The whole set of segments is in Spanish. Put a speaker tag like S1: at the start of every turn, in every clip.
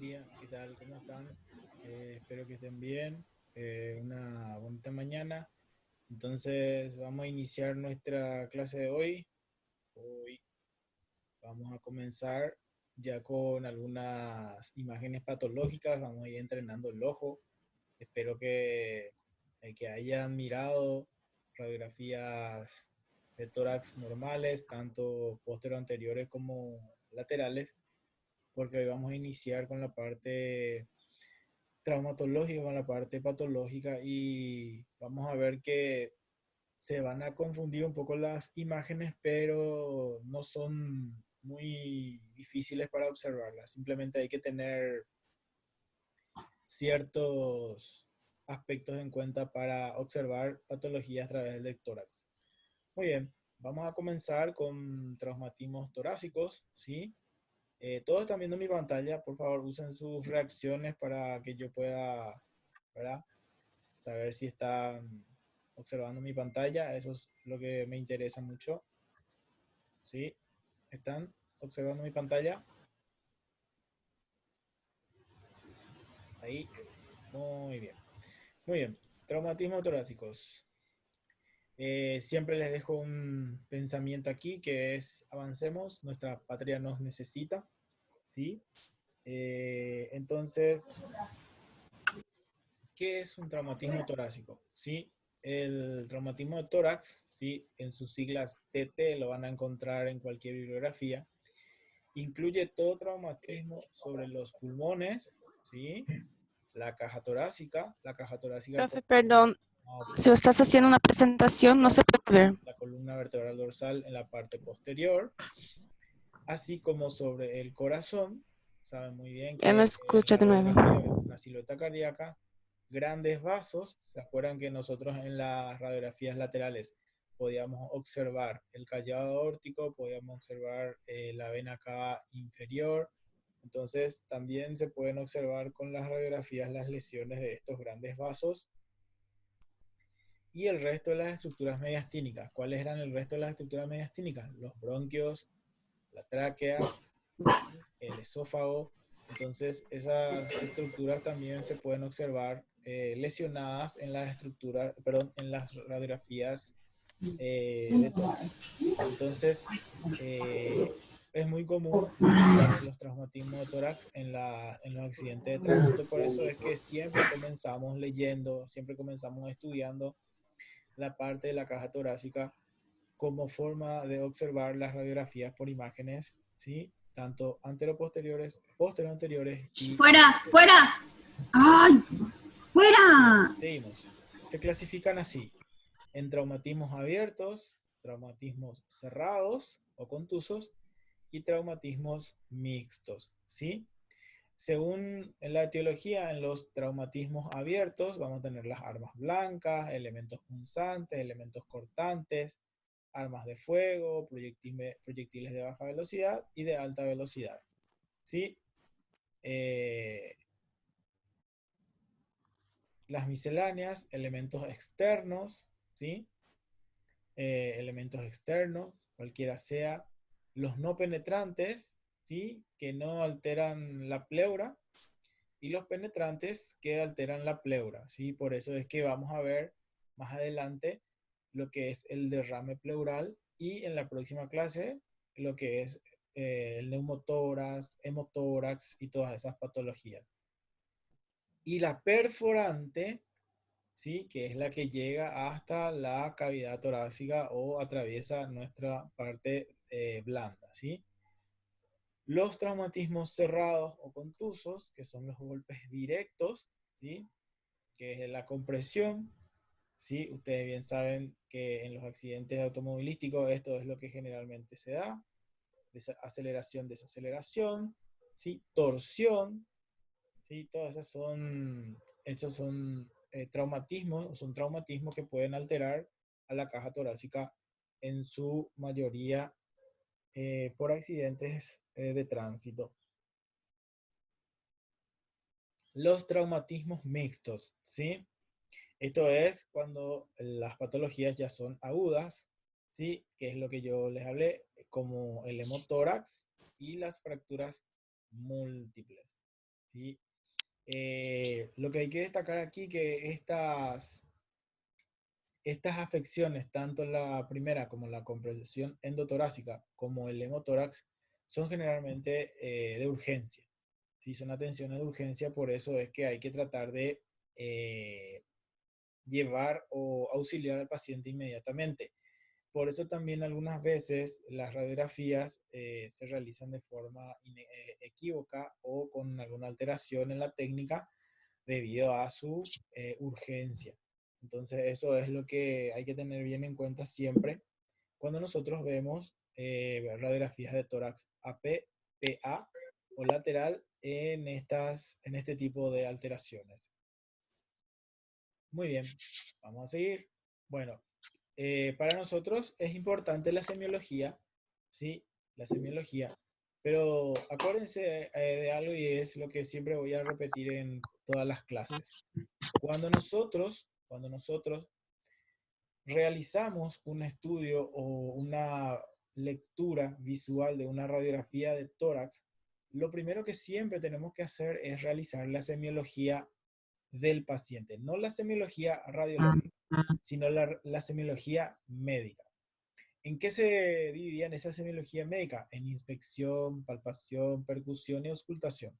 S1: día, ¿qué tal? ¿Cómo están? Espero que estén bien. Una bonita mañana. Entonces, vamos a iniciar nuestra clase de hoy. Hoy vamos a comenzar ya con algunas imágenes patológicas. Vamos a ir entrenando el ojo. Espero que hayan mirado radiografías de tórax normales, tanto posteriores anteriores como laterales, porque hoy vamos a iniciar con la parte traumatológica, con la parte patológica, y vamos a ver que se van a confundir un poco las imágenes, pero no son muy difíciles para observarlas. Simplemente hay que tener ciertos aspectos en cuenta para observar patologías a través del tórax. Muy bien, vamos a comenzar con traumatismos torácicos, ¿sí? Todos están viendo mi pantalla, por favor usen sus reacciones para que yo pueda, ¿verdad?, saber si están observando mi pantalla. Eso es lo que me interesa mucho. ¿Sí? ¿Están observando mi pantalla? Ahí. Muy bien. Muy bien. Traumatismos torácicos. Siempre les dejo un pensamiento aquí que es: avancemos, nuestra patria nos necesita. ¿Sí? Entonces, ¿qué es un traumatismo torácico? ¿Sí? El traumatismo de tórax, ¿sí?, en sus siglas TT, lo van a encontrar en cualquier bibliografía. Incluye todo traumatismo sobre los pulmones, ¿sí? La caja torácica
S2: Profe, perdón,
S1: comprende
S2: si estás haciendo una presentación no se puede ver.
S1: la columna vertebral dorsal en la parte posterior, así como sobre el corazón. Saben muy bien
S2: Ya no
S1: que en
S2: escucho
S1: la
S2: de nuevo.
S1: radiografía vemos una silueta cardíaca, grandes vasos. ¿Se acuerdan que nosotros en las radiografías laterales podíamos observar el callado aórtico, podíamos observar la vena cava inferior? Entonces también se pueden observar con las radiografías las lesiones de estos grandes vasos y el resto de las estructuras mediastínicas. ¿Cuáles eran el resto de las estructuras mediastínicas? Los bronquios, la tráquea, el esófago. Entonces esas estructuras también se pueden observar lesionadas en las estructuras, perdón, en las radiografías de tórax. Entonces, es muy común ver los traumatismos de tórax en los accidentes de tránsito. Por eso es que siempre comenzamos leyendo, siempre comenzamos estudiando la parte de la caja torácica como forma de observar las radiografías por imágenes, ¿sí?, tanto anteroposteriores, posteriores y
S3: ¡Fuera!
S1: laterales.
S3: ¡Fuera! ¡Ay!
S1: Bien,
S3: ¡Fuera!
S1: seguimos. Se clasifican así: en traumatismos abiertos, traumatismos cerrados o contusos y traumatismos mixtos, ¿sí? Según la etiología, en los traumatismos abiertos vamos a tener las armas blancas, elementos punzantes, elementos cortantes, armas de fuego, proyectiles de baja velocidad y de alta velocidad, ¿sí? Eh, las misceláneas, elementos externos, ¿sí? Elementos externos, cualquiera sea. Los no penetrantes, ¿sí?, que no alteran la pleura, y los penetrantes que alteran la pleura, ¿sí? Por eso es que vamos a ver más adelante lo que es el derrame pleural, y en la próxima clase lo que es el neumotórax, hemotórax y todas esas patologías. Y la perforante, ¿sí?, que es la que llega hasta la cavidad torácica o atraviesa nuestra parte blanda, ¿sí? Los traumatismos cerrados o contusos, que son los golpes directos, ¿sí?, que es la compresión, ¿sí? Ustedes bien saben que en los accidentes automovilísticos esto es lo que generalmente se da: aceleración, desaceleración, ¿sí?, torsión, ¿sí? Todas esos son traumatismos, son traumatismos que pueden alterar a la caja torácica en su mayoría por accidentes de tránsito. Los traumatismos mixtos, ¿sí? Esto es cuando las patologías ya son agudas, ¿sí?, que es lo que yo les hablé, como el hemotórax y las fracturas múltiples, ¿sí? Lo que hay que destacar aquí que estas afecciones, tanto la primera como la compresión endotorácica como el hemotórax, son generalmente de urgencia. Si son atenciones de urgencia, por eso es que hay que tratar de eh, llevar o auxiliar al paciente inmediatamente. Por eso también algunas veces las radiografías se realizan de forma equívoca o con alguna alteración en la técnica debido a su urgencia. Entonces eso es lo que hay que tener bien en cuenta siempre cuando nosotros vemos radiografías de tórax AP, PA o lateral en este tipo de alteraciones. Muy bien, vamos a seguir. Bueno, para nosotros es importante la semiología, ¿sí? La semiología. Pero acuérdense de algo y es lo que siempre voy a repetir en todas las clases. Cuando nosotros realizamos un estudio o una lectura visual de una radiografía de tórax, lo primero que siempre tenemos que hacer es realizar la semiología del paciente, no la semiología radiológica, sino la semiología médica. ¿En qué se dividía en esa semiología médica? En inspección, palpación, percusión y auscultación.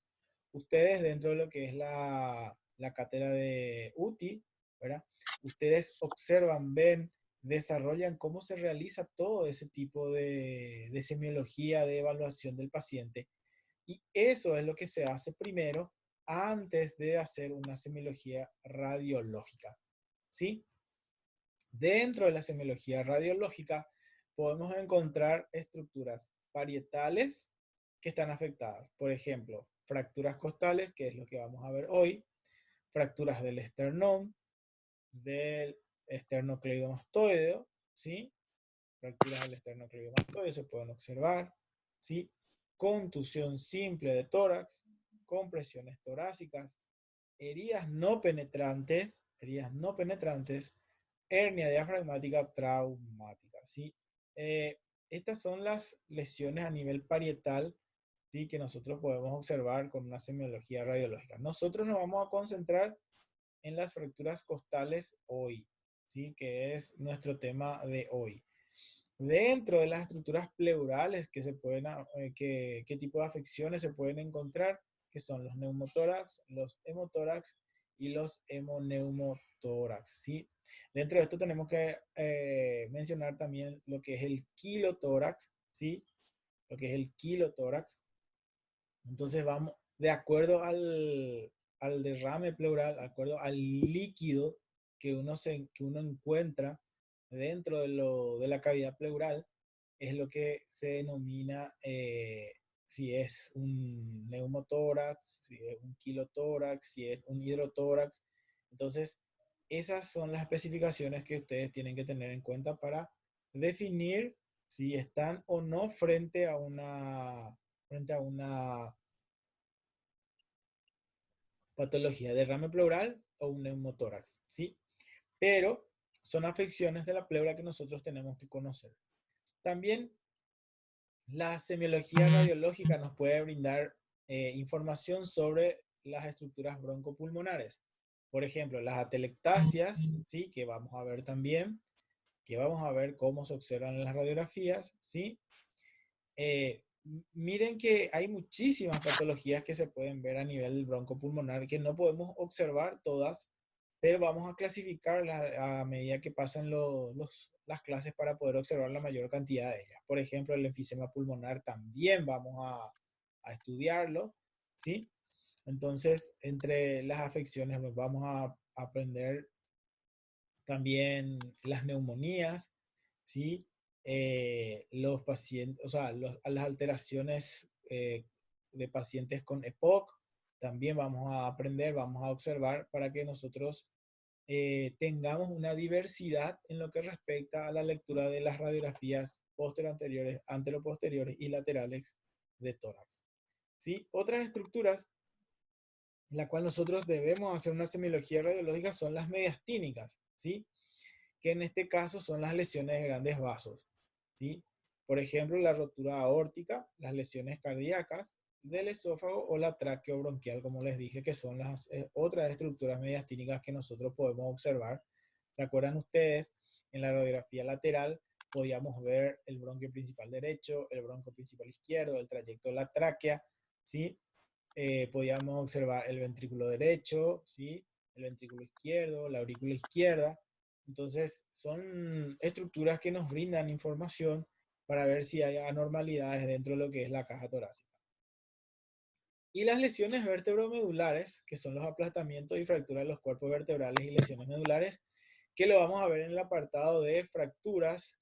S1: Ustedes dentro de lo que es la cátedra de UTI, ¿verdad? Ustedes observan, ven, desarrollan cómo se realiza todo ese tipo de semiología, de evaluación del paciente. Y eso es lo que se hace primero antes de hacer una semiología radiológica. ¿Sí? Dentro de la semiología radiológica podemos encontrar estructuras parietales que están afectadas. Por ejemplo, fracturas costales, que es lo que vamos a ver hoy, fracturas del esternocleidomastoideo, ¿sí? Fracturas del esternocleidomastoideo se pueden observar, ¿sí? Contusión simple de tórax, compresiones torácicas, heridas no penetrantes, hernia diafragmática traumática, ¿sí? Eh, Estas son las lesiones a nivel parietal, ¿sí? Que nosotros podemos observar con una semiología radiológica. Nosotros nos vamos a concentrar en las fracturas costales hoy, ¿sí? Que es nuestro tema de hoy. Dentro de las estructuras pleurales que se pueden, qué tipo de afecciones se pueden encontrar, que son los neumotórax, los hemotórax y los hemoneumotórax, ¿sí? Dentro de esto tenemos que mencionar también lo que es el quilotórax, ¿sí? Lo que es el quilotórax. Entonces vamos, de acuerdo al derrame pleural, de acuerdo al líquido que uno encuentra dentro de la cavidad pleural, es lo que se denomina si es un neumotórax, si es un kilotórax, si es un hidrotórax. Entonces, esas son las especificaciones que ustedes tienen que tener en cuenta para definir si están o no frente a una patología de derrame pleural o un neumotórax, ¿sí? Pero son afecciones de la pleura que nosotros tenemos que conocer. También la semiología radiológica nos puede brindar información sobre las estructuras broncopulmonares. Por ejemplo, las atelectasias, ¿sí? Que vamos a ver también, que vamos a ver cómo se observan en las radiografías, ¿sí? Eh, Miren que hay muchísimas patologías que se pueden ver a nivel broncopulmonar que no podemos observar todas, pero vamos a clasificarlas a medida que pasan las clases para poder observar la mayor cantidad de ellas. Por ejemplo, el enfisema pulmonar también vamos a estudiarlo, ¿sí? Entonces, entre las afecciones pues, vamos a aprender también las neumonías, ¿sí? Los pacientes, o sea, las alteraciones de pacientes con EPOC, también vamos a aprender, vamos a observar para que nosotros tengamos una diversidad en lo que respecta a la lectura de las radiografías posteroanteriores, anteroposteriores y laterales de tórax. ¿Sí? Otras estructuras en la cual nosotros debemos hacer una semiología radiológica son las mediastínicas, ¿sí? Que en este caso son las lesiones de grandes vasos, ¿sí? Por ejemplo, la rotura aórtica, las lesiones cardíacas, del esófago o la traqueobronquial, como les dije, que son las otras estructuras mediastínicas que nosotros podemos observar. ¿Se acuerdan ustedes? En la radiografía lateral podíamos ver el bronquio principal derecho, el bronquio principal izquierdo, el trayecto de la tráquea, ¿sí? Podíamos observar el ventrículo derecho, ¿sí? El ventrículo izquierdo, la aurícula izquierda. Entonces, son estructuras que nos brindan información para ver si hay anormalidades dentro de lo que es la caja torácica. Y las lesiones vertebromedulares, que son los aplastamientos y fracturas de los cuerpos vertebrales y lesiones medulares, que lo vamos a ver en el apartado de fracturas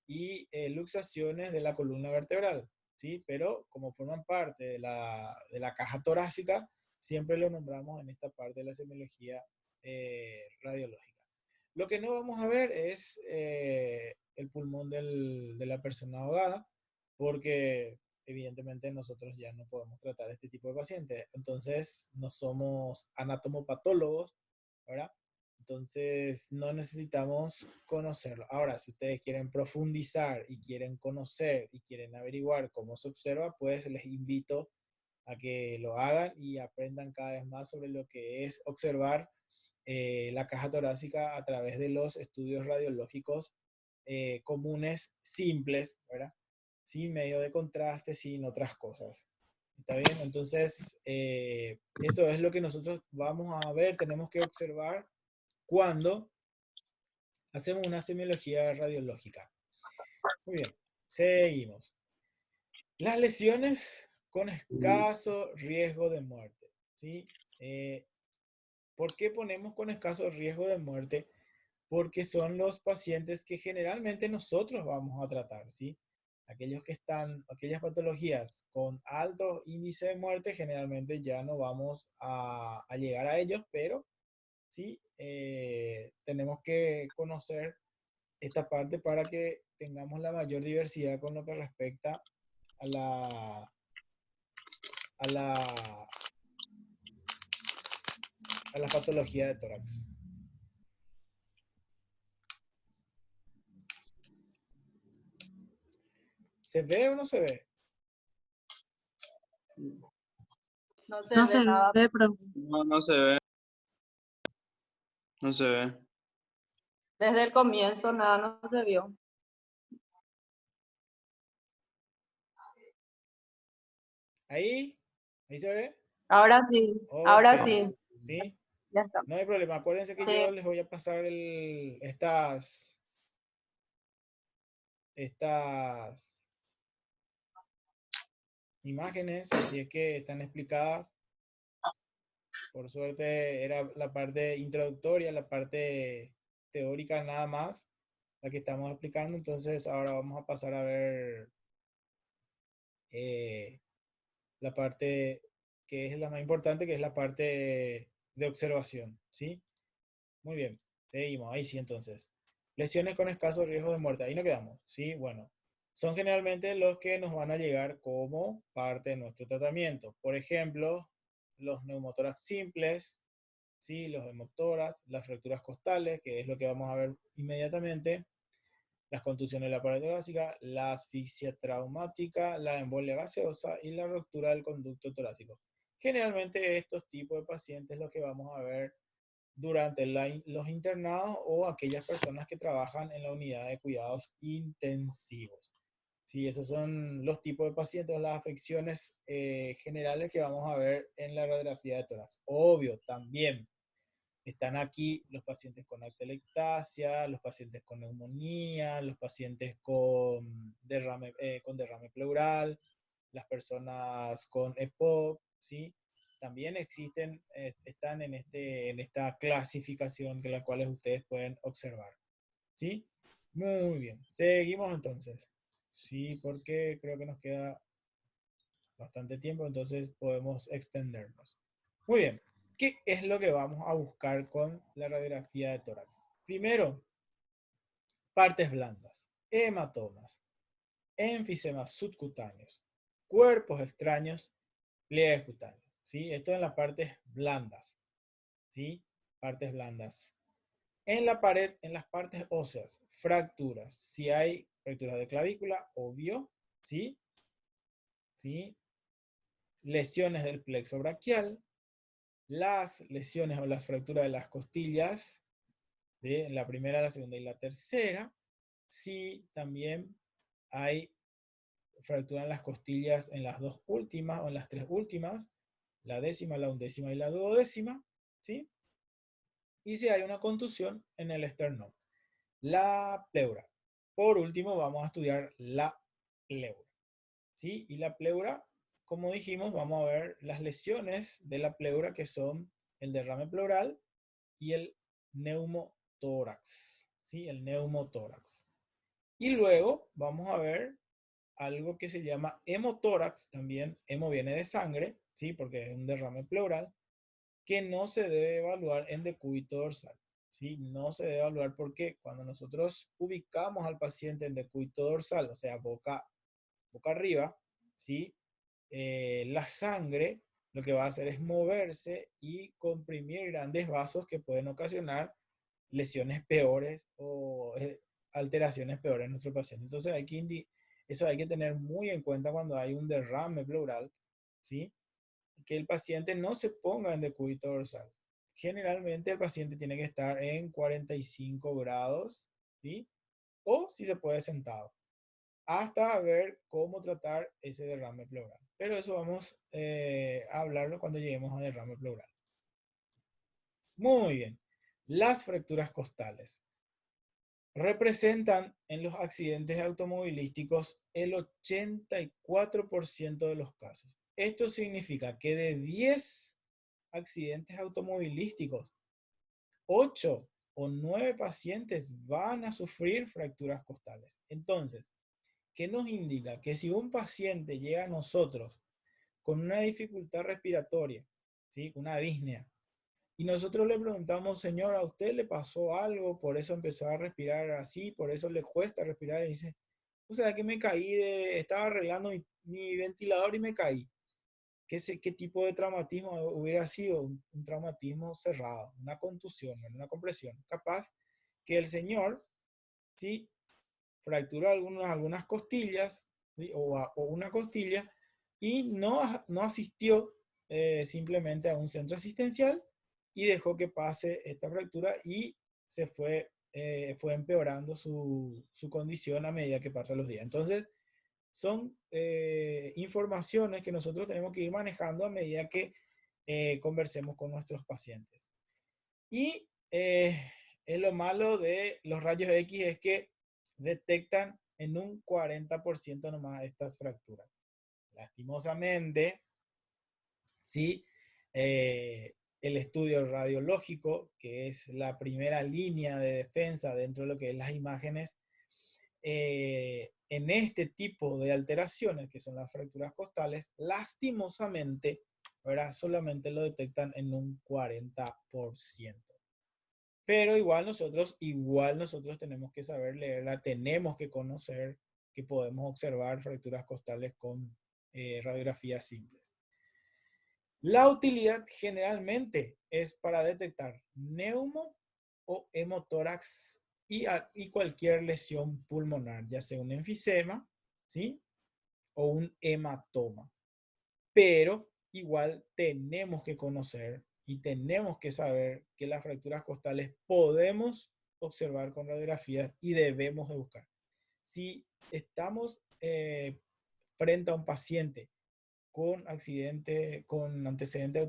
S1: y luxaciones de la columna vertebral, ¿sí? Pero como forman parte de la caja torácica, siempre lo nombramos en esta parte de la semiología radiológica. Lo que no vamos a ver es el pulmón de la persona ahogada, porque evidentemente nosotros ya no podemos tratar este tipo de pacientes. Entonces, no somos anatomopatólogos, ¿verdad? Entonces, no necesitamos conocerlo. Ahora, si ustedes quieren profundizar y quieren conocer y quieren averiguar cómo se observa, pues les invito a que lo hagan y aprendan cada vez más sobre lo que es observar la caja torácica a través de los estudios radiológicos comunes, simples, ¿verdad? Sin medio de contraste, sin otras cosas. ¿Está bien? Entonces, eso es lo que nosotros vamos a ver, tenemos que observar cuando hacemos una semiología radiológica. Muy bien, seguimos. Las lesiones con escaso riesgo de muerte, ¿sí? ¿Por qué ponemos con escaso riesgo de muerte? Porque son los pacientes que generalmente nosotros vamos a tratar, ¿sí? Aquellas patologías con alto índice de muerte, generalmente ya no vamos a llegar a ellos, pero sí tenemos que conocer esta parte para que tengamos la mayor diversidad con lo que respecta a a la, a la patología de tórax. ¿Se ve o no se ve?
S3: No se
S2: No
S3: ve
S2: se
S3: nada.
S2: ve, profe.
S4: No, no se ve. No se ve.
S3: Desde el comienzo nada no se vio.
S1: ¿Ahí? ¿Ahí se ve?
S3: Ahora sí,
S1: Ok.
S3: ahora sí.
S1: ¿Sí?
S3: Ya está.
S1: No hay problema. Acuérdense que
S3: Sí.
S1: yo les voy a pasar estas imágenes, así es que están explicadas. Por suerte era la parte introductoria, la parte teórica nada más, la que estamos explicando. Entonces ahora vamos a pasar a ver eh, la parte que es la más importante, que es la parte de observación, ¿sí? Muy bien, seguimos, ahí sí entonces. Lesiones con escaso riesgo de muerte, ahí nos quedamos, ¿sí? Bueno, son generalmente los que nos van a llegar como parte de nuestro tratamiento. Por ejemplo, los neumotórax simples, ¿sí? Los hemoptoras, las fracturas costales, que es lo que vamos a ver inmediatamente, las contusiones de la pared torácica, la asfixia traumática, la embolia gaseosa y la ruptura del conducto torácico. Generalmente estos tipos de pacientes los que vamos a ver durante los internados o aquellas personas que trabajan en la unidad de cuidados intensivos. Sí, esos son los tipos de pacientes, las afecciones generales que vamos a ver en la radiografía de tórax. Obvio, también están aquí los pacientes con atelectasia, los pacientes con neumonía, los pacientes con derrame pleural, las personas con EPOC, ¿sí? También existen, están en esta clasificación que las cuales ustedes pueden observar, ¿sí? Muy bien, seguimos entonces, ¿sí? Porque creo que nos queda bastante tiempo, entonces podemos extendernos. Muy bien, ¿qué es lo que vamos a buscar con la radiografía de tórax? Primero, partes blandas, hematomas, enfisemas subcutáneos, cuerpos extraños, pliegues cutáneos, ¿sí? Esto en las partes blandas, ¿sí? Partes blandas. En la pared, en las partes óseas, fracturas. Si hay fracturas de clavícula, obvio, ¿sí? ¿Sí? lesiones del plexo braquial, las lesiones o las fracturas de las costillas, de la primera, la segunda y la tercera. Sí, también hay fractura en las costillas en las dos últimas o en las tres últimas, la décima, la undécima y la duodécima, ¿sí? Y si hay una contusión en el esternón. La pleura. Por último, vamos a estudiar la pleura, ¿sí? Y la pleura, como dijimos, vamos a ver las lesiones de la pleura, que son el derrame pleural y el neumotórax, ¿sí? El neumotórax. Y luego vamos a ver algo que se llama hemotórax, también hemo viene de sangre, ¿sí? Porque es un derrame pleural, que no se debe evaluar en decúbito dorsal, ¿sí? No se debe evaluar porque cuando nosotros ubicamos al paciente en decúbito dorsal, o sea, boca arriba, ¿sí? La sangre lo que va a hacer es moverse y comprimir grandes vasos que pueden ocasionar lesiones peores o alteraciones peores en nuestro paciente. Entonces eso hay que tener muy en cuenta cuando hay un derrame pleural, ¿sí? Que el paciente no se ponga en decúbito dorsal. Generalmente el paciente tiene que estar en 45 grados, ¿sí? O si se puede sentado, hasta ver cómo tratar ese derrame pleural. Pero eso vamos a hablarlo cuando lleguemos a derrame pleural. Muy bien. Las fracturas costales representan en los accidentes automovilísticos el 84% de los casos. Esto significa que de 10 accidentes automovilísticos, 8 o 9 pacientes van a sufrir fracturas costales. Entonces, ¿qué nos indica? Que si un paciente llega a nosotros con una dificultad respiratoria, ¿sí? Una disnea, y nosotros le preguntamos, señor, ¿a usted le pasó algo? Por eso empezó a respirar así, por eso le cuesta respirar. Y dice, o sea, que me caí estaba arreglando mi ventilador y me caí. ¿Qué tipo de traumatismo hubiera sido? Un traumatismo cerrado, una contusión, una compresión. Capaz que el señor, ¿sí? Fracturó algunas costillas, ¿sí? O una costilla y no asistió simplemente a un centro asistencial y dejó que pase esta fractura y fue empeorando su condición a medida que pasan los días. Entonces, son informaciones que nosotros tenemos que ir manejando a medida que conversemos con nuestros pacientes. Y lo malo de los rayos X es que detectan en un 40% nomás estas fracturas. Lastimosamente, ¿sí? El estudio radiológico, que es la primera línea de defensa dentro de lo que es las imágenes, en este tipo de alteraciones, que son las fracturas costales, lastimosamente, ¿verdad? Solamente lo detectan en un 40%. Pero igual nosotros tenemos que saber leerla, tenemos que conocer que podemos observar fracturas costales con radiografías simples. La utilidad generalmente es para detectar neumo o hemotórax y cualquier lesión pulmonar, ya sea un enfisema, ¿sí? O un hematoma. Pero igual tenemos que conocer y tenemos que saber que las fracturas costales podemos observar con radiografías y debemos de buscar. Si estamos frente a un paciente con antecedente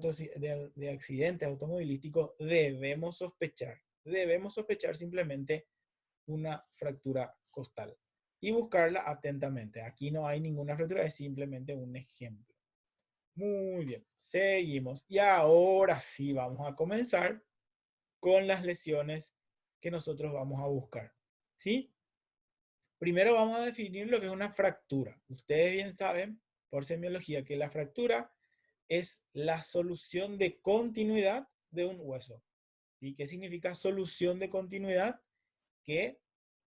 S1: de accidente automovilístico, debemos sospechar simplemente una fractura costal y buscarla atentamente. Aquí no hay ninguna fractura, es simplemente un ejemplo. Muy bien, seguimos. Y ahora sí vamos a comenzar con las lesiones que nosotros vamos a buscar. ¿Sí? Primero vamos a definir lo que es una fractura. Ustedes bien saben, por semiología, que la fractura es la solución de continuidad de un hueso. ¿Y qué significa solución de continuidad? Que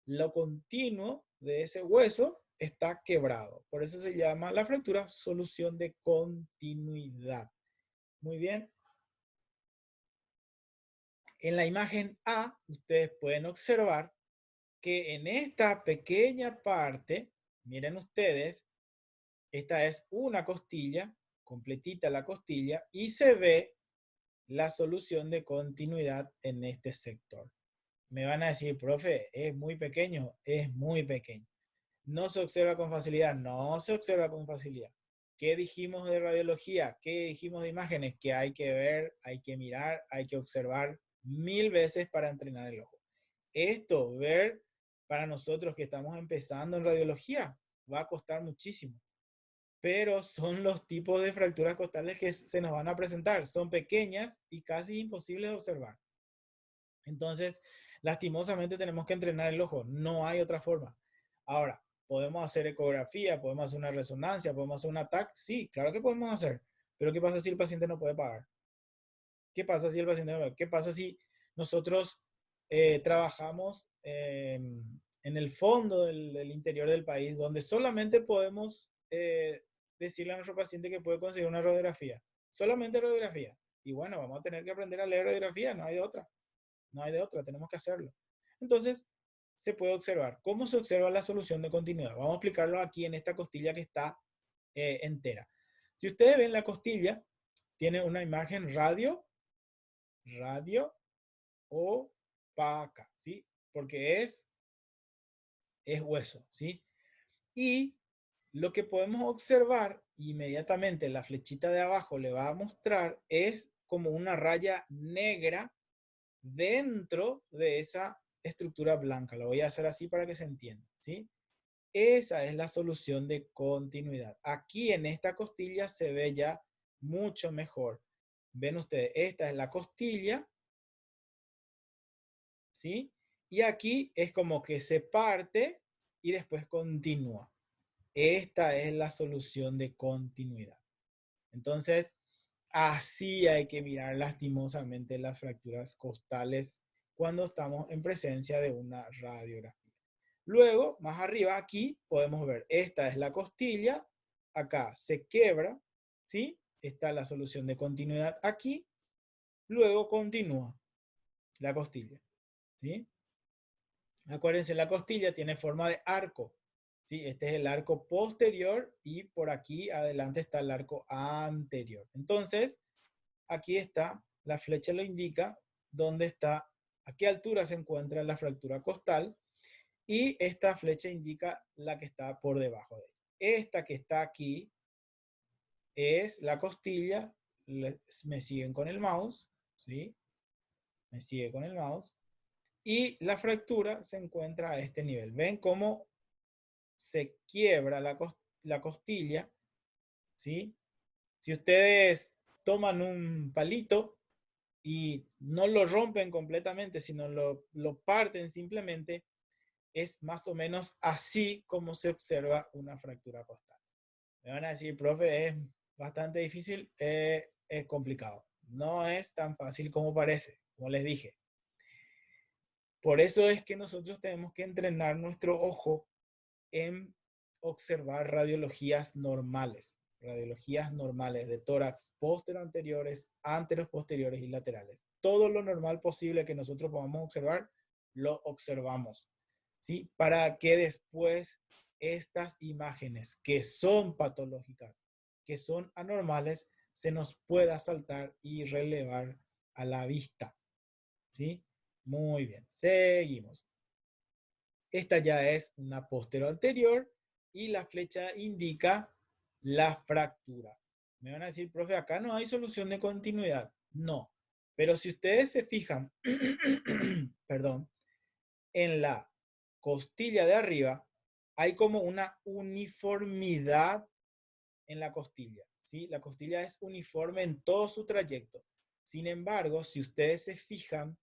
S1: lo continuo de ese hueso está quebrado. Por eso se llama la fractura solución de continuidad. Muy bien. En la imagen A, ustedes pueden observar que en esta pequeña parte, miren ustedes, esta es una costilla completita la costilla y se ve la solución de continuidad en este sector. Me van a decir, profe, es muy pequeño. Es muy pequeño. ¿No se observa con facilidad? No se observa con facilidad. ¿Qué dijimos de radiología? ¿Qué dijimos de imágenes? Que hay que ver, hay que mirar, hay que observar 1000 veces para entrenar el ojo. Esto, ver, para nosotros que estamos empezando en radiología, va a costar muchísimo. Pero son los tipos de fracturas costales que se nos van a presentar. Son pequeñas y casi imposibles de observar. Entonces, lastimosamente tenemos que entrenar el ojo. No hay otra forma. Ahora, ¿podemos hacer ecografía? ¿Podemos hacer una resonancia? ¿Podemos hacer un TAC? Sí, claro que podemos hacer. Pero ¿qué pasa si el paciente no puede pagar? ¿Qué pasa si el paciente no puede pagar? ¿Qué pasa si nosotros trabajamos en el fondo del interior del país, donde solamente podemos decirle a nuestro paciente que puede conseguir una radiografía? Solamente radiografía. Y bueno, vamos a tener que aprender a leer radiografía, no hay de otra. No hay de otra, tenemos que hacerlo. Entonces, se puede observar. ¿Cómo se observa la solución de continuidad? Vamos a explicarlo aquí en esta costilla que está entera. Si ustedes ven la costilla, tiene una imagen radio opaca, ¿sí? Porque es hueso, ¿sí? Y lo que podemos observar inmediatamente, la flechita de abajo le va a mostrar, es como una raya negra dentro de esa estructura blanca. Lo voy a hacer así para que se entienda, ¿sí? Esa es la solución de continuidad. Aquí en esta costilla se ve ya mucho mejor. Ven ustedes, esta es la costilla, ¿sí? Y aquí es como que se parte y después continúa. Esta es la solución de continuidad. Entonces, así hay que mirar lastimosamente las fracturas costales cuando estamos en presencia de una radiografía. Luego, más arriba, aquí podemos ver, esta es la costilla, acá se quiebra, ¿sí? Está la solución de continuidad aquí, luego continúa la costilla, ¿sí? Acuérdense, la costilla tiene forma de arco, ¿sí? Este es el arco posterior y por aquí adelante está el arco anterior. Entonces, aquí está, la flecha lo indica, dónde está, a qué altura se encuentra la fractura costal, y esta flecha indica la que está por debajo de ella. Esta que está aquí es la costilla, me siguen con el mouse, ¿sí? Me sigue con el mouse. Y la fractura se encuentra a este nivel. ¿Ven cómo se quiebra la costilla? ¿Sí? Si ustedes toman un palito y no lo rompen completamente, sino lo parten simplemente, es más o menos así como se observa una fractura costal. Me van a decir, profe, es bastante difícil, es complicado. No es tan fácil como parece, como les dije. Por eso es que nosotros tenemos que entrenar nuestro ojo en observar radiologías normales de tórax posteroanteriores, anteros posteriores y laterales. Todo lo normal posible que nosotros podamos observar, lo observamos, ¿sí? Para que después estas imágenes que son patológicas, que son anormales, se nos pueda saltar y relevar a la vista, ¿sí? Muy bien, seguimos. Esta ya es una posteroanterior y la flecha indica la fractura. Me van a decir, profe, acá no hay solución de continuidad. No, pero si ustedes se fijan, perdón, en la costilla de arriba, hay como una uniformidad en la costilla, ¿sí? La costilla es uniforme en todo su trayecto. Sin embargo, si ustedes se fijan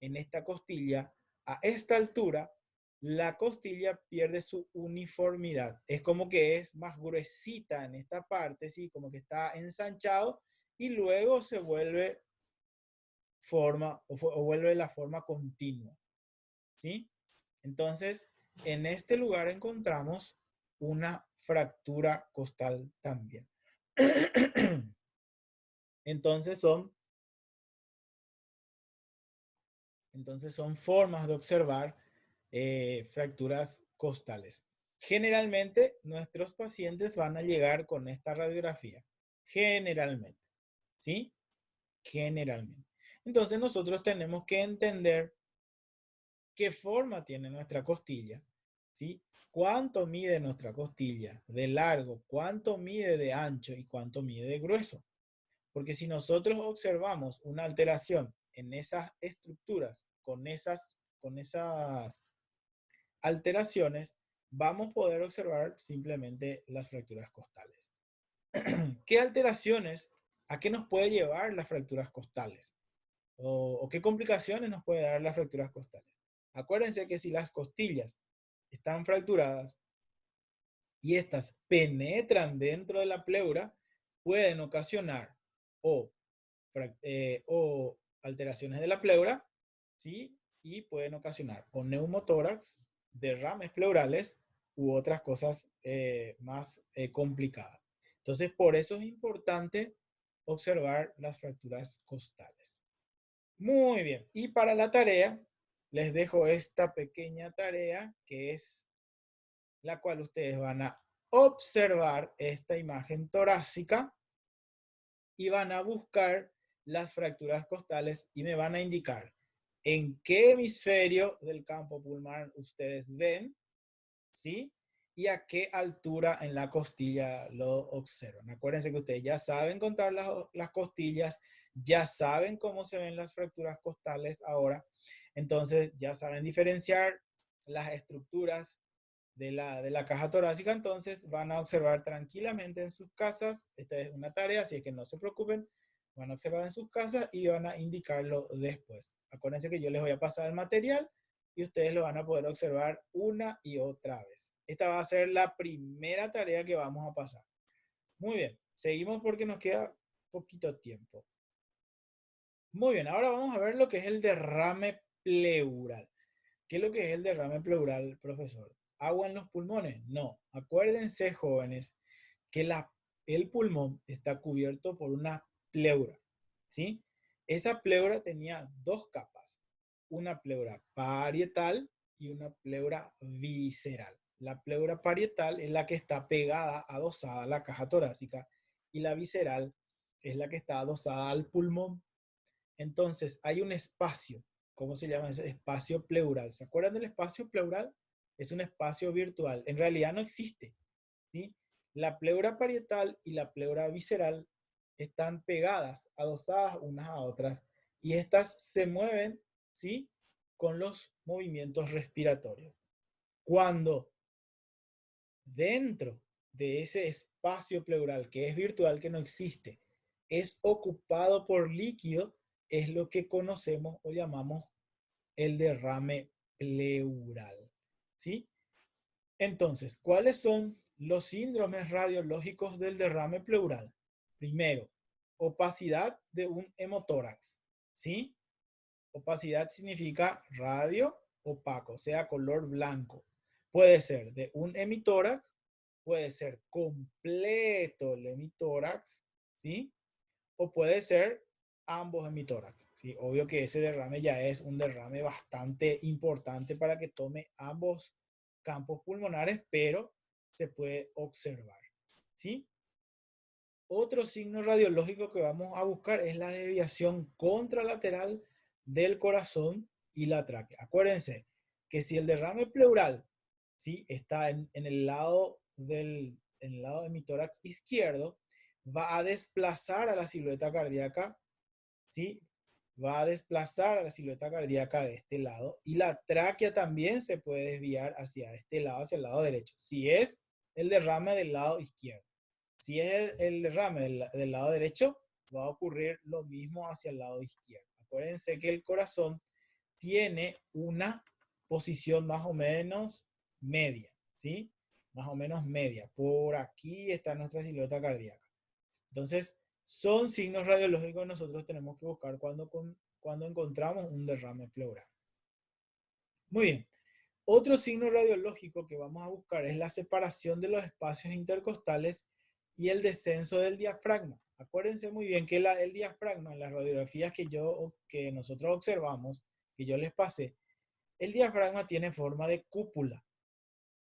S1: en esta costilla, a esta altura, la costilla pierde su uniformidad. Es como que es más gruesita en esta parte, ¿sí? Como que está ensanchado y luego se vuelve forma o vuelve la forma continua, ¿sí? Entonces, en este lugar encontramos una fractura costal también. Entonces son formas de observar fracturas costales. Generalmente nuestros pacientes van a llegar con esta radiografía. Generalmente, ¿sí? Generalmente. Entonces nosotros tenemos que entender qué forma tiene nuestra costilla, ¿sí? Cuánto mide nuestra costilla de largo, cuánto mide de ancho y cuánto mide de grueso. Porque si nosotros observamos una alteración en esas estructuras, con esas alteraciones, vamos a poder observar simplemente las fracturas costales. ¿Qué alteraciones, a qué nos puede llevar las fracturas costales? ¿O qué complicaciones nos puede dar las fracturas costales? Acuérdense que si las costillas están fracturadas y estas penetran dentro de la pleura, pueden ocasionar o, o alteraciones de la pleura, ¿sí? Y pueden ocasionar o neumotórax, derrames pleurales u otras cosas más complicadas. Entonces, por eso es importante observar las fracturas costales. Muy bien. Y para la tarea, les dejo esta pequeña tarea que es la cual ustedes van a observar esta imagen torácica y van a buscar las fracturas costales y me van a indicar en qué hemisferio del campo pulmonar ustedes ven, ¿sí? Y a qué altura en la costilla lo observan. Acuérdense que ustedes ya saben contar las costillas, ya saben cómo se ven las fracturas costales ahora, entonces ya saben diferenciar las estructuras de la caja torácica, entonces van a observar tranquilamente en sus casas. Esta es una tarea, así que no se preocupen, van a observar en sus casas y van a indicarlo después. Acuérdense que yo les voy a pasar el material y ustedes lo van a poder observar una y otra vez. Esta va a ser la primera tarea que vamos a pasar. Muy bien, seguimos porque nos queda poquito tiempo. Muy bien, ahora vamos a ver lo que es el derrame pleural. ¿Qué es lo que es el derrame pleural, profesor? ¿Agua en los pulmones? No. Acuérdense, jóvenes, que el pulmón está cubierto por una pleura, ¿sí? Esa pleura tenía dos capas, una pleura parietal y una pleura visceral. La pleura parietal es la que está pegada, adosada a la caja torácica, y la visceral es la que está adosada al pulmón. Entonces, hay un espacio. ¿Cómo se llama ese espacio pleural? ¿Se acuerdan del espacio pleural? Es un espacio virtual. En realidad no existe, ¿sí? La pleura parietal y la pleura visceral están pegadas, adosadas unas a otras, y estas se mueven, ¿sí? Con los movimientos respiratorios. Cuando dentro de ese espacio pleural, que es virtual, que no existe, es ocupado por líquido, es lo que conocemos o llamamos el derrame pleural, ¿sí? Entonces, ¿cuáles son los síndromes radiológicos del derrame pleural? Primero, opacidad de un hemotórax, ¿sí? Opacidad significa radio opaco, o sea, color blanco. Puede ser de un hemitórax, puede ser completo el hemitórax, ¿sí? O puede ser ambos hemitórax, ¿sí? Obvio que ese derrame ya es un derrame bastante importante para que tome ambos campos pulmonares, pero se puede observar, ¿sí? Otro signo radiológico que vamos a buscar es la desviación contralateral del corazón y la tráquea. Acuérdense que si el derrame pleural, ¿sí?, está en el lado en el lado de mi tórax izquierdo, va a desplazar a la silueta cardíaca, ¿sí? Va a desplazar a la silueta cardíaca de este lado, y la tráquea también se puede desviar hacia este lado, hacia el lado derecho, si es el derrame del lado izquierdo. Si es el derrame del lado derecho, va a ocurrir lo mismo hacia el lado izquierdo. Acuérdense que el corazón tiene una posición más o menos media, ¿sí? Más o menos media. Por aquí está nuestra silueta cardíaca. Entonces, son signos radiológicos que nosotros tenemos que buscar cuando encontramos un derrame pleural. Muy bien. Otro signo radiológico que vamos a buscar es la separación de los espacios intercostales y el descenso del diafragma. Acuérdense muy bien que el diafragma, en las radiografías que nosotros observamos, que yo les pasé, el diafragma tiene forma de cúpula.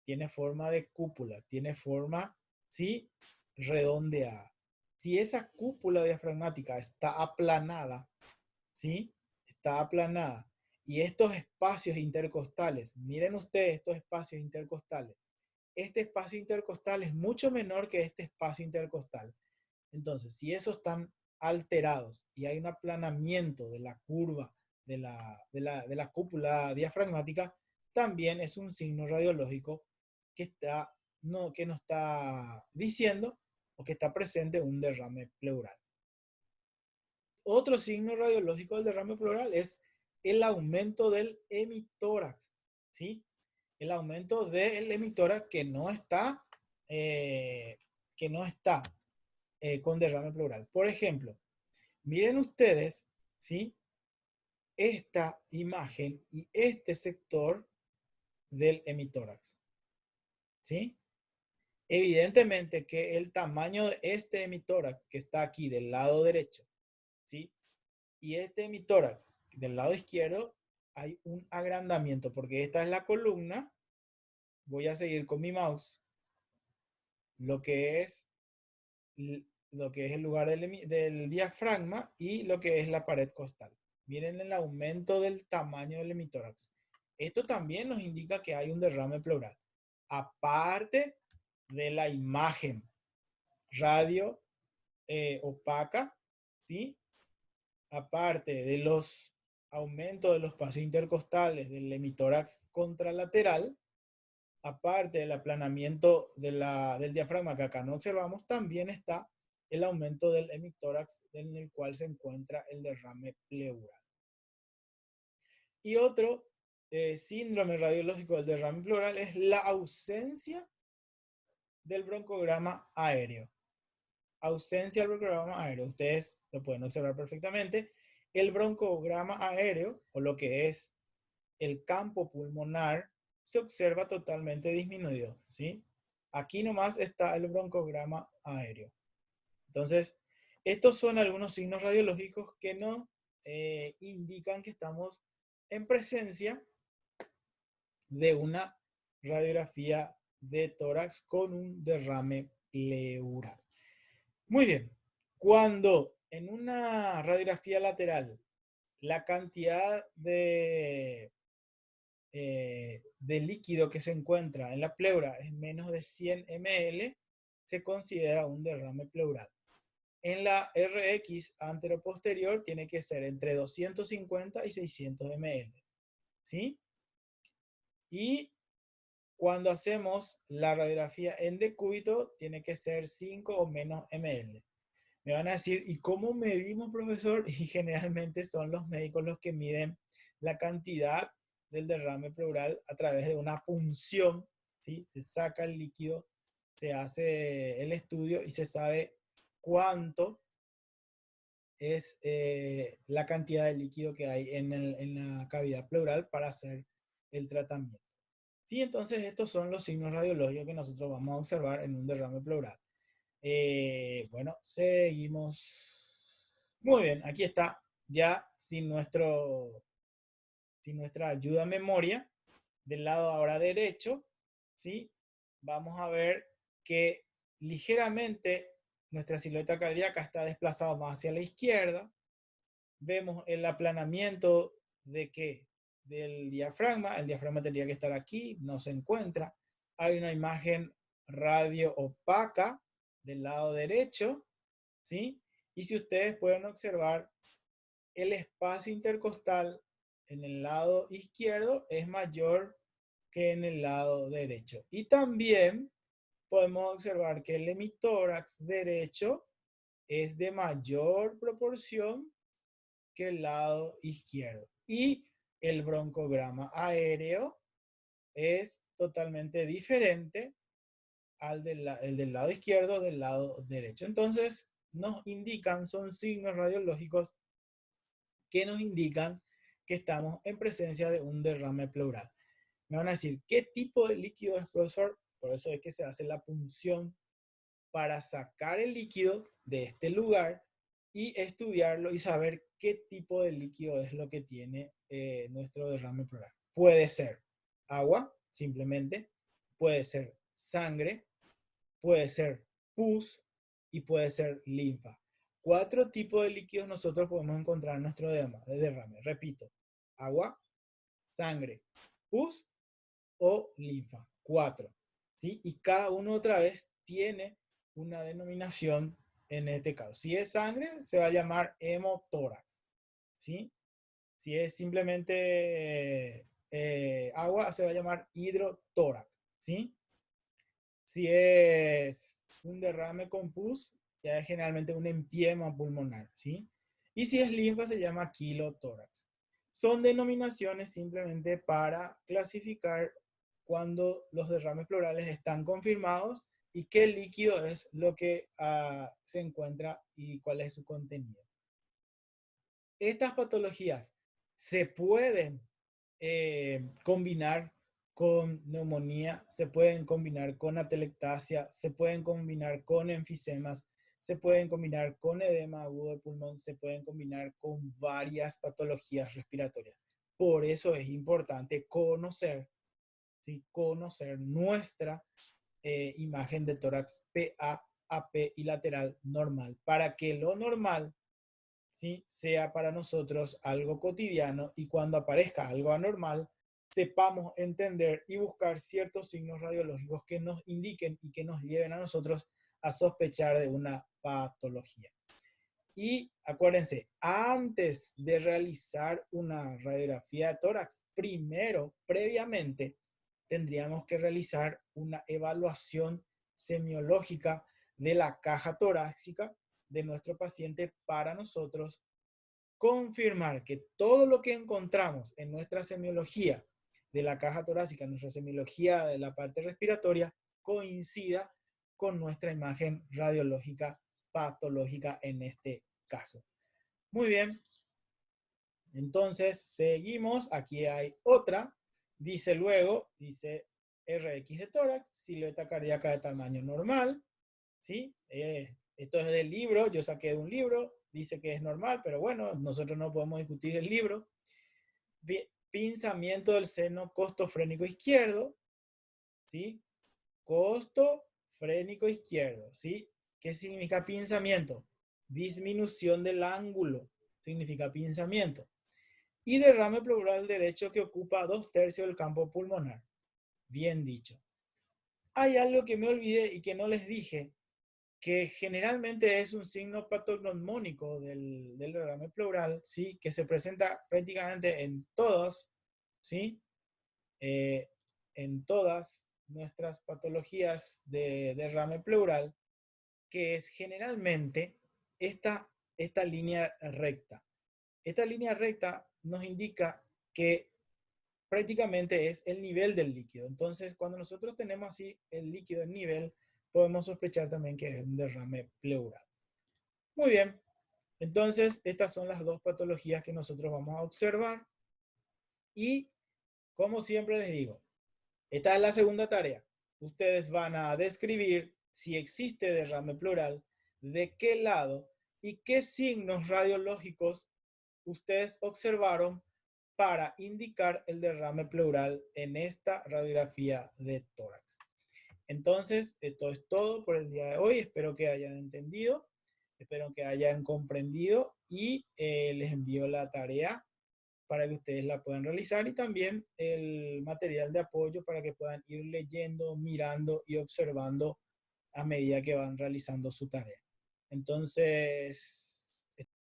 S1: Tiene forma de cúpula, tiene forma, ¿sí?, redondeada. Si esa cúpula diafragmática está aplanada, ¿sí? Está aplanada. Y estos espacios intercostales, miren ustedes estos espacios intercostales. Este espacio intercostal es mucho menor que este espacio intercostal. Entonces, si esos están alterados y hay un aplanamiento de la curva de la cúpula diafragmática, también es un signo radiológico que nos está diciendo o que está presente un derrame pleural. Otro signo radiológico del derrame pleural es el aumento del hemitórax, ¿sí? El aumento del hemitórax que no está con derrame pleural. Por ejemplo, miren ustedes, ¿sí? Esta imagen y este sector del hemitórax, ¿sí? Evidentemente que el tamaño de este hemitórax que está aquí del lado derecho, ¿sí? Y este hemitórax del lado izquierdo hay un agrandamiento porque esta es la columna. Voy a seguir con mi mouse. Lo que es el lugar del diafragma y lo que es la pared costal. Miren el aumento del tamaño del hemitórax. Esto también nos indica que hay un derrame pleural. Aparte de la imagen radio opaca, ¿sí? Aparte de los aumentos de los pasos intercostales del hemitórax contralateral, aparte del aplanamiento del diafragma que acá no observamos, también está el aumento del hemitórax en el cual se encuentra el derrame pleural. Y otro síndrome radiológico del derrame pleural es la ausencia del broncograma aéreo. Ausencia del broncograma aéreo. Ustedes lo pueden observar perfectamente. El broncograma aéreo, o lo que es el campo pulmonar, se observa totalmente disminuido, ¿sí? Aquí nomás está el broncograma aéreo. Entonces, estos son algunos signos radiológicos que nos indican que estamos en presencia de una radiografía de tórax con un derrame pleural. Muy bien. Cuando en una radiografía lateral la cantidad de líquido que se encuentra en la pleura es menos de 100 ml, se considera un derrame pleural. En la RX anteroposterior tiene que ser entre 250 y 600 ml, ¿sí? Y cuando hacemos la radiografía en decúbito, tiene que ser 5 o menos ml. Me van a decir, ¿y cómo medimos, profesor? Y generalmente son los médicos los que miden la cantidad del derrame pleural a través de una punción, ¿sí? Se saca el líquido, se hace el estudio y se sabe cuánto es la cantidad de líquido que hay en la cavidad pleural para hacer el tratamiento. Sí, entonces estos son los signos radiológicos que nosotros vamos a observar en un derrame pleural. Bueno, seguimos. Muy bien, aquí está, ya sin nuestra ayuda a memoria, del lado ahora derecho, ¿sí? Vamos a ver que ligeramente nuestra silueta cardíaca está desplazada más hacia la izquierda. Vemos el aplanamiento del diafragma. El diafragma tendría que estar aquí, no se encuentra. Hay una imagen radio opaca del lado derecho, ¿sí? Y si ustedes pueden observar, el espacio intercostal en el lado izquierdo es mayor que en el lado derecho. Y también podemos observar que el hemitórax derecho es de mayor proporción que el lado izquierdo. Y el broncograma aéreo es totalmente diferente al del lado izquierdo del lado derecho. Entonces, nos indican, son signos radiológicos que nos indican que estamos en presencia de un derrame pleural. Me van a decir, ¿qué tipo de líquido es, profesor? Por eso es que se hace la punción para sacar el líquido de este lugar y estudiarlo y saber qué tipo de líquido es lo que tiene nuestro derrame pleural. Puede ser agua, simplemente, puede ser sangre, puede ser pus y puede ser linfa. 4 tipos de líquidos nosotros podemos encontrar en nuestro derrame. Repito, agua, sangre, pus o linfa. 4. ¿Sí? Y cada uno otra vez tiene una denominación en este caso. Si es sangre, se va a llamar hemotórax. ¿Sí? Si es simplemente agua, se va a llamar hidrotórax. ¿Sí? Si es un derrame con pus, ya es generalmente un empiema pulmonar. ¿Sí? Y si es linfa, se llama kilotórax. Son denominaciones simplemente para clasificar cuando los derrames pleurales están confirmados y qué líquido es lo que se encuentra y cuál es su contenido. Estas patologías se pueden combinar con neumonía, se pueden combinar con atelectasia, se pueden combinar con enfisemas, se pueden combinar con edema agudo de pulmón, se pueden combinar con varias patologías respiratorias. Por eso es importante conocer, ¿sí? Conocer nuestra imagen de tórax PA, AP y lateral normal, para que lo normal, ¿sí?, sea para nosotros algo cotidiano y cuando aparezca algo anormal, sepamos entender y buscar ciertos signos radiológicos que nos indiquen y que nos lleven a nosotros a sospechar de una patología. Y acuérdense, antes de realizar una radiografía de tórax, previamente, tendríamos que realizar una evaluación semiológica de la caja torácica de nuestro paciente para nosotros confirmar que todo lo que encontramos en nuestra semiología de la caja torácica, nuestra semiología de la parte respiratoria, coincida con nuestra imagen radiológica patológica en este caso. Muy bien. Entonces, seguimos. Aquí hay otra. Dice luego, dice RX de tórax, silueta cardíaca de tamaño normal. ¿Sí? Esto es del libro, yo saqué de un libro, dice que es normal, pero bueno, nosotros no podemos discutir el libro. Pinzamiento del seno costofrénico izquierdo, ¿sí? Costofrénico izquierdo, ¿sí? ¿Qué significa pinzamiento? Disminución del ángulo, significa pinzamiento. Y derrame pleural derecho que ocupa 2/3 del campo pulmonar. Bien dicho. Hay algo que me olvidé y que no les dije, que generalmente es un signo patognomónico del derrame pleural, ¿sí? Que se presenta prácticamente en todos, ¿sí? En todas nuestras patologías de derrame pleural, que es generalmente esta línea recta. Esta línea recta nos indica que prácticamente es el nivel del líquido. Entonces, cuando nosotros tenemos así el líquido en nivel, podemos sospechar también que es un derrame pleural. Muy bien. Entonces, estas son las dos patologías que nosotros vamos a observar. Y, como siempre les digo, esta es la segunda tarea. Ustedes van a describir si existe derrame pleural, de qué lado y qué signos radiológicos ustedes observaron para indicar el derrame pleural en esta radiografía de tórax. Entonces, esto es todo por el día de hoy. Espero que hayan entendido, espero que hayan comprendido y les envío la tarea para que ustedes la puedan realizar y también el material de apoyo para que puedan ir leyendo, mirando y observando a medida que van realizando su tarea. Entonces,